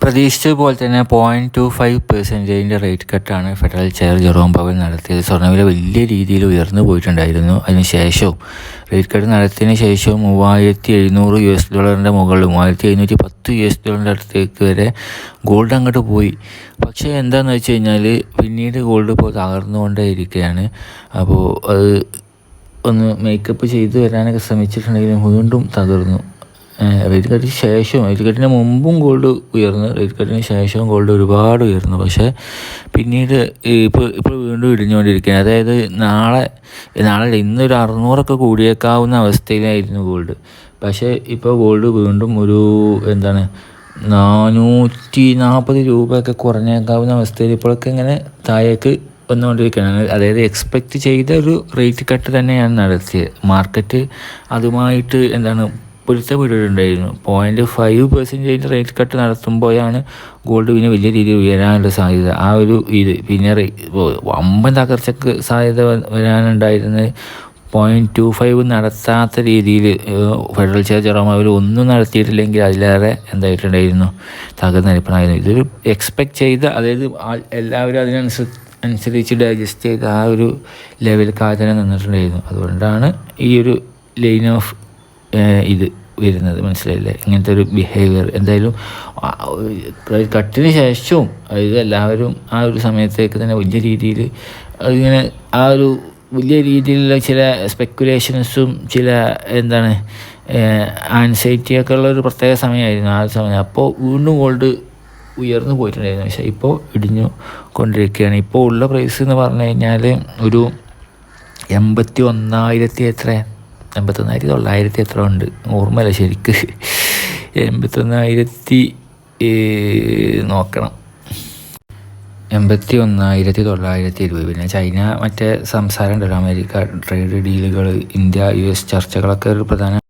പ്രതീക്ഷിച്ചതുപോലെ തന്നെ 0.25% റേറ്റ് കട്ടാണ് ഫെഡറൽ ചെയർ ജെറോം പവൽ നടത്തിയത്. സ്വർണ്ണവില വലിയ രീതിയിൽ ഉയർന്നു പോയിട്ടുണ്ടായിരുന്നു. അതിനുശേഷവും റേറ്റ് കട്ട് നടത്തിയതിന് ശേഷവും $3,700 മുകളിൽ $3,710 അടുത്തേക്ക് വരെ ഗോൾഡ് അങ്ങോട്ട് പോയി. പക്ഷേ എന്താണെന്ന് വെച്ച് കഴിഞ്ഞാൽ പിന്നീട് ഗോൾഡ് ഇപ്പോൾ തകർന്നുകൊണ്ടേ ഇരിക്കുകയാണ്. അപ്പോൾ അത് ഒന്ന് മേക്കപ്പ് ചെയ്ത് വരാനൊക്കെ ശ്രമിച്ചിട്ടുണ്ടെങ്കിലും വീണ്ടും തകർന്നു. റേറ്റ് കട്ടിന് ശേഷവും റേറ്റ് കട്ടിന് മുമ്പും ഗോൾഡ് ഉയർന്നു, റേറ്റ് കട്ടിന് ശേഷവും ഗോൾഡ് ഒരുപാട് ഉയർന്നു. പക്ഷേ പിന്നീട് ഇപ്പോൾ വീണ്ടും ഇടിഞ്ഞുകൊണ്ടിരിക്കുകയാണ്. അതായത് നാളെ ഇന്നൊരു 600 കൂടിയേക്കാവുന്ന അവസ്ഥയിലായിരുന്നു ഗോൾഡ്. പക്ഷേ ഇപ്പോൾ ഗോൾഡ് വീണ്ടും ഒരു 440 രൂപയൊക്കെ കുറഞ്ഞേക്കാവുന്ന അവസ്ഥയിൽ ഇപ്പോഴൊക്കെ ഇങ്ങനെ താഴേക്ക് വന്നുകൊണ്ടിരിക്കുകയാണ്. അതായത് എക്സ്പെക്റ്റ് ചെയ്ത ഒരു റേറ്റ് കട്ട് തന്നെയാണ് നടത്തിയത്. മാർക്കറ്റ് അതുമായിട്ട് പൊരുത്തപ്പെട്ടിട്ടുണ്ടായിരുന്നു. 0.5% റേറ്റ് കട്ട് നടത്തുമ്പോഴാണ് ഗോൾഡ് പിന്നെ വലിയ രീതിയിൽ ഉയരാനുള്ള സാധ്യത. ആ ഒരു പിന്നെ വമ്പൻ തകർച്ചക്ക് സാധ്യത വരാനുണ്ടായിരുന്നത് 0.25 നടത്താത്ത രീതിയിൽ ഫെഡറൽ ചെയർ ജെറോം പവൽ ഒന്നും നടത്തിയിട്ടില്ലെങ്കിൽ അതിലേറെ എന്തായിട്ടുണ്ടായിരുന്നു, തകർന്നരിപ്പണമായിരുന്നു. ഇതൊരു എക്സ്പെക്റ്റ് ചെയ്ത, അതായത് എല്ലാവരും അതിനനുസരിച്ച് ഡൈജസ്റ്റ് ചെയ്ത് ആ ഒരു ലെവലിൽ തന്നെ നിന്നിട്ടുണ്ടായിരുന്നു. അതുകൊണ്ടാണ് ഈ ഒരു ലൈൻ ഓഫ് ഇത് വരുന്നത്. മനസ്സിലായില്ലേ? ഇങ്ങനത്തെ ഒരു ബിഹേവിയർ എന്തായാലും കട്ടിന് ശേഷവും അതായത് എല്ലാവരും ആ ഒരു സമയത്തേക്ക് തന്നെ വലിയ രീതിയിൽ അതിങ്ങനെ ആ ഒരു വലിയ രീതിയിലുള്ള ചില സ്പെക്കുലേഷൻസും ചില ആൻസൈറ്റിയൊക്കെ ഉള്ള ഒരു പ്രത്യേക സമയമായിരുന്നു ആ സമയം. അപ്പോൾ വീണ്ടും ഗോൾഡ് ഉയർന്നു പോയിട്ടുണ്ടായിരുന്നു. പക്ഷേ ഇപ്പോൾ ഇടിഞ്ഞു കൊണ്ടിരിക്കുകയാണ്. ഇപ്പോൾ ഉള്ള പ്രൈസ് എന്ന് പറഞ്ഞു കഴിഞ്ഞാൽ ഒരു 81,900 എത്ര ഉണ്ട് ഓർമ്മയില്ല ശരിക്ക്. 81,000 നോക്കണം, 81,920. പിന്നെ ചൈന മറ്റേ സംസാരം ഉണ്ടല്ലോ, അമേരിക്ക ട്രേഡ് ഡീലുകൾ, ഇന്ത്യ US ചർച്ചകളൊക്കെ ഒരു പ്രധാന